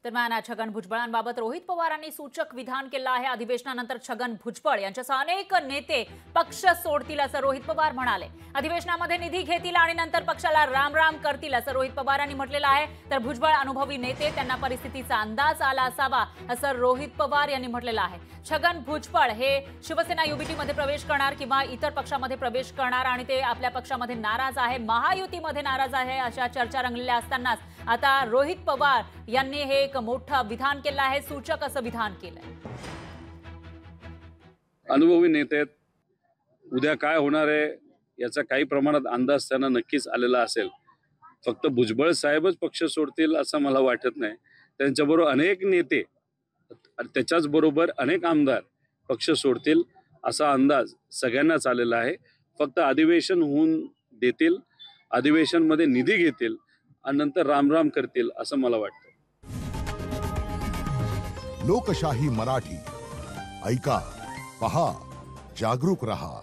दरम्यान छगन भुजबळांबाबत रोहित पवारांनी सूचक विधान केलं आहे। अधिवेशनानंतर छगन भुजबळ यांच्यासह अनेक नेते पक्ष सोडतील असं रोहित पवार म्हणाले। अधिवेशनामध्ये निधी घेतील आणि नंतर पक्षाला राम राम करतील असं रोहित पवारांनी म्हटलेलं आहे। तर भुजबळ अनुभवी नेते, त्यांना परिस्थितीचा अंदाज आला असावा असं रोहित पवार यांनी म्हटलेलं आहे। छगन भुजबळ हे शिवसेना युबीटीमध्ये प्रवेश करणार किंवा इतर पक्षामध्ये प्रवेश करणार आणि ते आपल्या पक्षामध्ये नाराज आहे, महायुतीमध्ये नाराज आहे अशा चर्चा रंगलेल्या असतानाच आता रोहित पवार यांनी हे एक मोठं विधान केलं आहे, सूचक असं विधान केलंय। अनुभवी नेते उद्या काय होणार आहे याचा काही प्रमाणात अंदाज त्यांना नक्कीच आलेला असेल। फक्त भुजबळ साहेबच पक्ष सोडतील असं मला वाटत नाही। त्यांच्याबरोबर अनेक नेते, त्याच्याच बरोबर अनेक आमदार पक्ष सोडतील असा अंदाज सगळ्यांनाच आलेला आहे। फक्त अधिवेशन होऊन देतील, अधिवेशन मध्ये निधी घेतील आणि नंतर राम राम करतील असं मला वाटतं। लोकशाही मराठी ऐका, पहा, जागरूक रहा।